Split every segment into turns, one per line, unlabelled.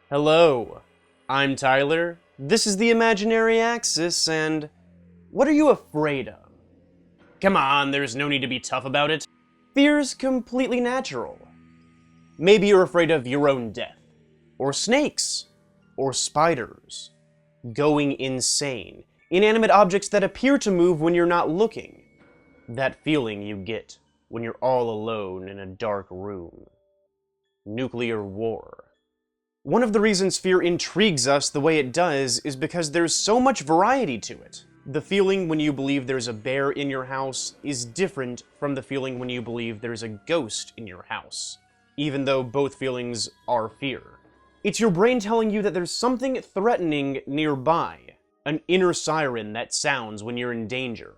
Hello, I'm Tyler, this is the Imaginary Axis, and what are you afraid of? Come on, there's no need to be tough about it. Fear's completely natural. Maybe you're afraid of your own death, or snakes, or spiders, going insane, inanimate objects that appear to move when you're not looking. That feeling you get when you're all alone in a dark room. Nuclear war. One of the reasons fear intrigues us the way it does is because there's so much variety to it. The feeling when you believe there's a bear in your house is different from the feeling when you believe there's a ghost in your house, even though both feelings are fear. It's your brain telling you that there's something threatening nearby, an inner siren that sounds when you're in danger.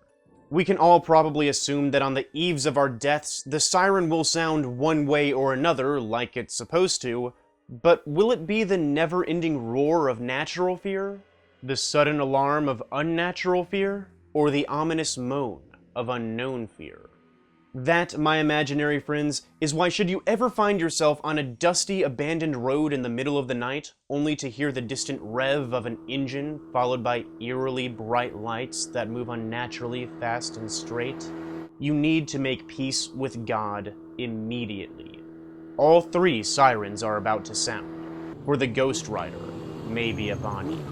We can all probably assume that on the eves of our deaths, the siren will sound one way or another like it's supposed to, but will it be the never-ending roar of natural fear? The sudden alarm of unnatural fear? Or the ominous moan of unknown fear? That, my imaginary friends, is why should you ever find yourself on a dusty, abandoned road in the middle of the night, only to hear the distant rev of an engine, followed by eerily bright lights that move unnaturally fast and straight, you need to make peace with God immediately. All three sirens are about to sound, for the Ghost Rider may be upon you.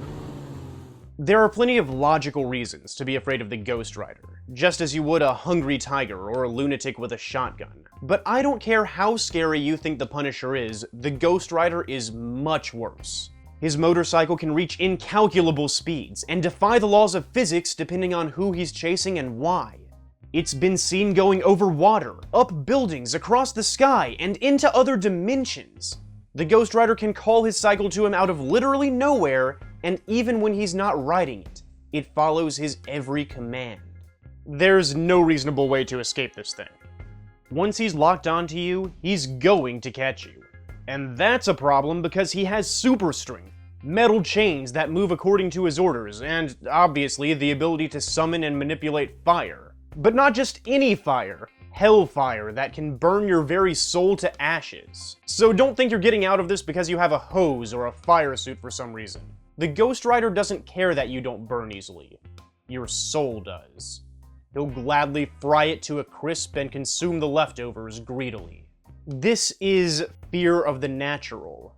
There are plenty of logical reasons to be afraid of the Ghost Rider, just as you would a hungry tiger or a lunatic with a shotgun. But I don't care how scary you think the Punisher is, the Ghost Rider is much worse. His motorcycle can reach incalculable speeds and defy the laws of physics depending on who he's chasing and why. It's been seen going over water, up buildings, across the sky, and into other dimensions. The Ghost Rider can call his cycle to him out of literally nowhere, and even when he's not riding it, it follows his every command. There's no reasonable way to escape this thing. Once he's locked onto you, he's going to catch you. And that's a problem because he has super strength, metal chains that move according to his orders, and obviously the ability to summon and manipulate fire. But not just any fire, hellfire that can burn your very soul to ashes. So don't think you're getting out of this because you have a hose or a fire suit for some reason. The Ghost Rider doesn't care that you don't burn easily. Your soul does. He'll gladly fry it to a crisp and consume the leftovers greedily. This is fear of the natural.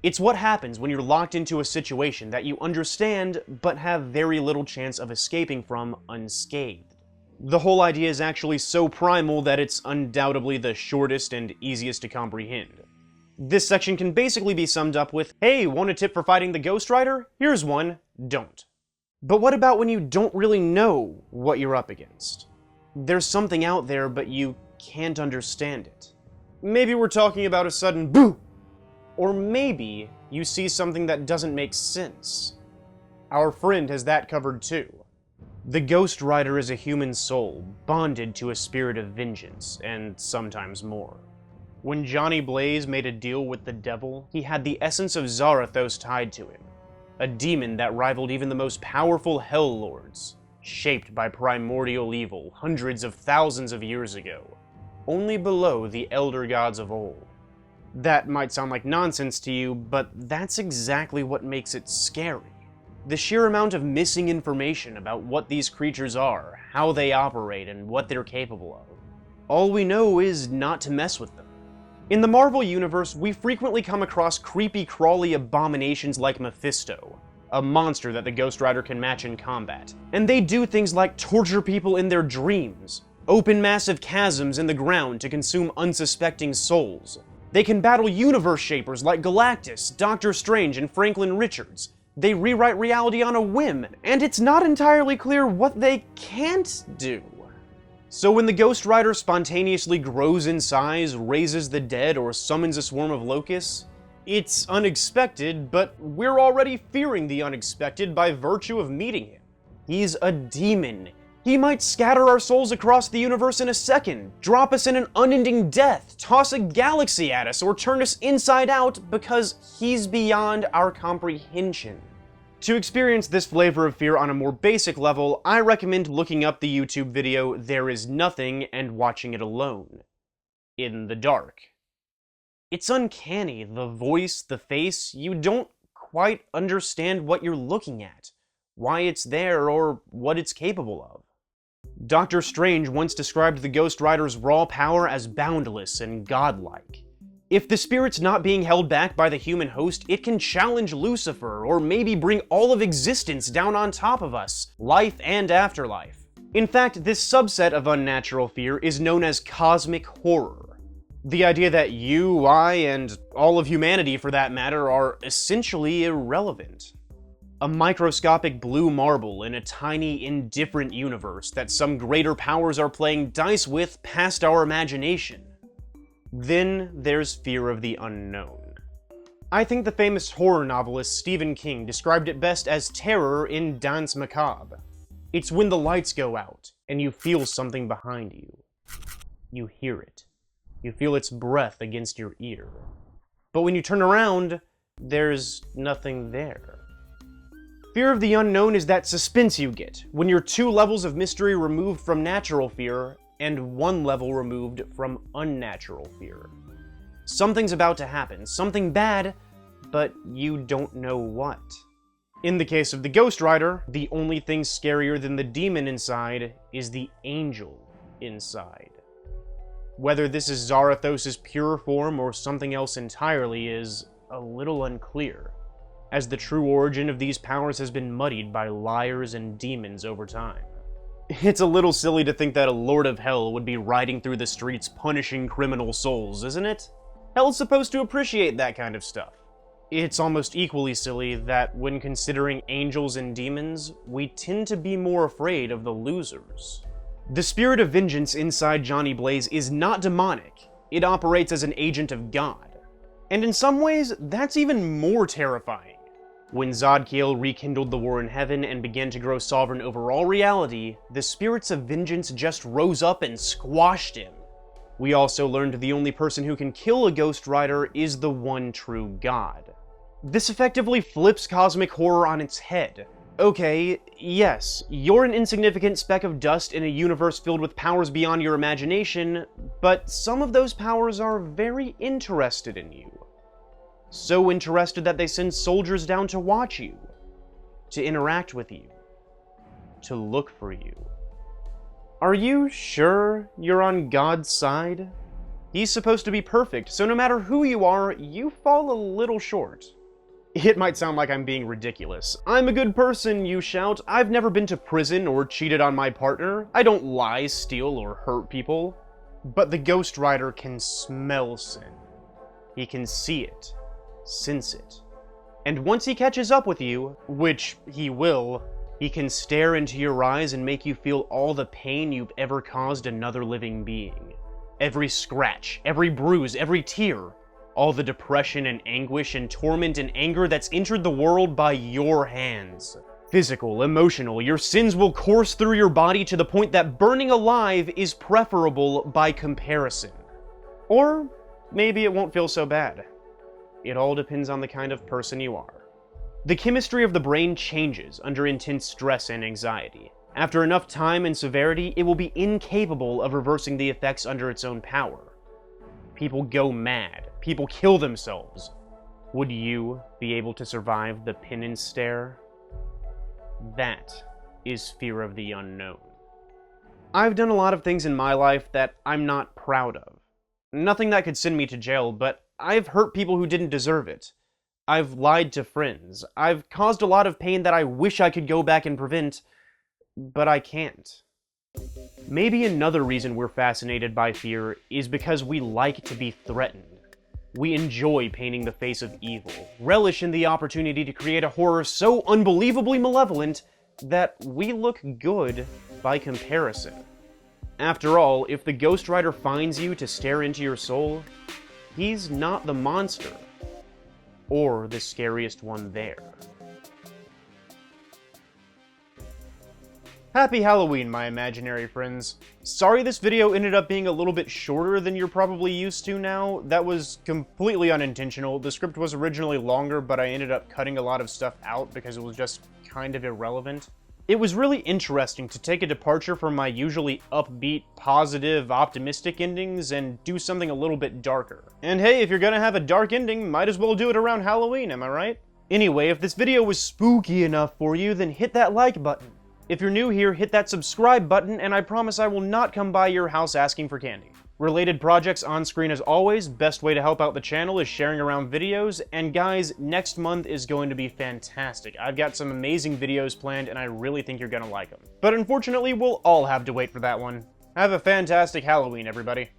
It's what happens when you're locked into a situation that you understand but have very little chance of escaping from unscathed. The whole idea is actually so primal that it's undoubtedly the shortest and easiest to comprehend. This section can basically be summed up with, hey, want a tip for fighting the Ghost Rider? Here's one, don't. But what about when you don't really know what you're up against? There's something out there, but you can't understand it. Maybe we're talking about a sudden boo! Or maybe you see something that doesn't make sense. Our friend has that covered too. The Ghost Rider is a human soul, bonded to a spirit of vengeance, and sometimes more. When Johnny Blaze made a deal with the devil, he had the essence of Zarathos tied to him, a demon that rivaled even the most powerful Hell Lords, shaped by primordial evil hundreds of thousands of years ago, only below the elder gods of old. That might sound like nonsense to you, but that's exactly what makes it scary. The sheer amount of missing information about what these creatures are, how they operate, and what they're capable of. All we know is not to mess with them. In the Marvel Universe, we frequently come across creepy, crawly abominations like Mephisto, a monster that the Ghost Rider can match in combat. And they do things like torture people in their dreams, open massive chasms in the ground to consume unsuspecting souls. They can battle universe shapers like Galactus, Doctor Strange, and Franklin Richards. They rewrite reality on a whim, and it's not entirely clear what they can't do. So when the Ghost Rider spontaneously grows in size, raises the dead, or summons a swarm of locusts, it's unexpected, but we're already fearing the unexpected by virtue of meeting him. He's a demon. He might scatter our souls across the universe in a second, drop us in an unending death, toss a galaxy at us, or turn us inside out because he's beyond our comprehension. To experience this flavor of fear on a more basic level, I recommend looking up the YouTube video There Is Nothing and watching it alone. In the dark. It's uncanny, the voice, the face, you don't quite understand what you're looking at, why it's there, or what it's capable of. Doctor Strange once described the Ghost Rider's raw power as boundless and godlike. If the spirit's not being held back by the human host, it can challenge Lucifer, or maybe bring all of existence down on top of us, life and afterlife. In fact, this subset of unnatural fear is known as cosmic horror. The idea that you, I, and all of humanity for that matter are essentially irrelevant. A microscopic blue marble in a tiny, indifferent universe that some greater powers are playing dice with past our imagination. Then there's fear of the unknown. I think the famous horror novelist Stephen King described it best as terror in Danse Macabre. It's when the lights go out, and you feel something behind you. You hear it. You feel its breath against your ear. But when you turn around, there's nothing there. Fear of the unknown is that suspense you get when you're 2 levels of mystery removed from natural fear and 1 level removed from unnatural fear. Something's about to happen, something bad, but you don't know what. In the case of the Ghost Rider, the only thing scarier than the demon inside is the angel inside. Whether this is Zarathos' pure form or something else entirely is a little unclear, as the true origin of these powers has been muddied by liars and demons over time. It's a little silly to think that a Lord of Hell would be riding through the streets punishing criminal souls, isn't it? Hell's supposed to appreciate that kind of stuff. It's almost equally silly that when considering angels and demons, we tend to be more afraid of the losers. The spirit of vengeance inside Johnny Blaze is not demonic, it operates as an agent of God. And in some ways, that's even more terrifying. When Zodkiel rekindled the war in heaven and began to grow sovereign over all reality, the spirits of vengeance just rose up and squashed him. We also learned the only person who can kill a Ghost Rider is the one true God. This effectively flips cosmic horror on its head. Okay, yes, you're an insignificant speck of dust in a universe filled with powers beyond your imagination, but some of those powers are very interested in you. So interested that they send soldiers down to watch you, to interact with you, to look for you. Are you sure you're on God's side? He's supposed to be perfect, so no matter who you are, you fall a little short. It might sound like I'm being ridiculous. I'm a good person, you shout. I've never been to prison or cheated on my partner. I don't lie, steal, or hurt people. But the Ghost Rider can smell sin. He can see it. Sense it. And once he catches up with you, which he will, he can stare into your eyes and make you feel all the pain you've ever caused another living being. Every scratch, every bruise, every tear, all the depression and anguish and torment and anger that's entered the world by your hands. Physical, emotional, your sins will course through your body to the point that burning alive is preferable by comparison. Or maybe it won't feel so bad. It all depends on the kind of person you are. The chemistry of the brain changes under intense stress and anxiety. After enough time and severity, it will be incapable of reversing the effects under its own power. People go mad. People kill themselves. Would you be able to survive the penance stare? That is fear of the unknown. I've done a lot of things in my life that I'm not proud of. Nothing that could send me to jail, but I've hurt people who didn't deserve it. I've lied to friends. I've caused a lot of pain that I wish I could go back and prevent, but I can't. Maybe another reason we're fascinated by fear is because we like to be threatened. We enjoy painting the face of evil, relish in the opportunity to create a horror so unbelievably malevolent that we look good by comparison. After all, if the Ghost Rider finds you to stare into your soul, he's not the monster, or the scariest one there. Happy Halloween, my imaginary friends. Sorry this video ended up being a little bit shorter than you're probably used to now. That was completely unintentional. The script was originally longer, but I ended up cutting a lot of stuff out because it was just kind of irrelevant. It was really interesting to take a departure from my usually upbeat, positive, optimistic endings and do something a little bit darker. And hey, if you're gonna have a dark ending, might as well do it around Halloween, am I right? Anyway, if this video was spooky enough for you, then hit that like button. If you're new here, hit that subscribe button, and I promise I will not come by your house asking for candy. Related projects on screen as always. Best way to help out the channel is sharing around videos, and guys, next month is going to be fantastic. I've got some amazing videos planned, and I really think you're gonna like them. But unfortunately, we'll all have to wait for that one. Have a fantastic Halloween, everybody.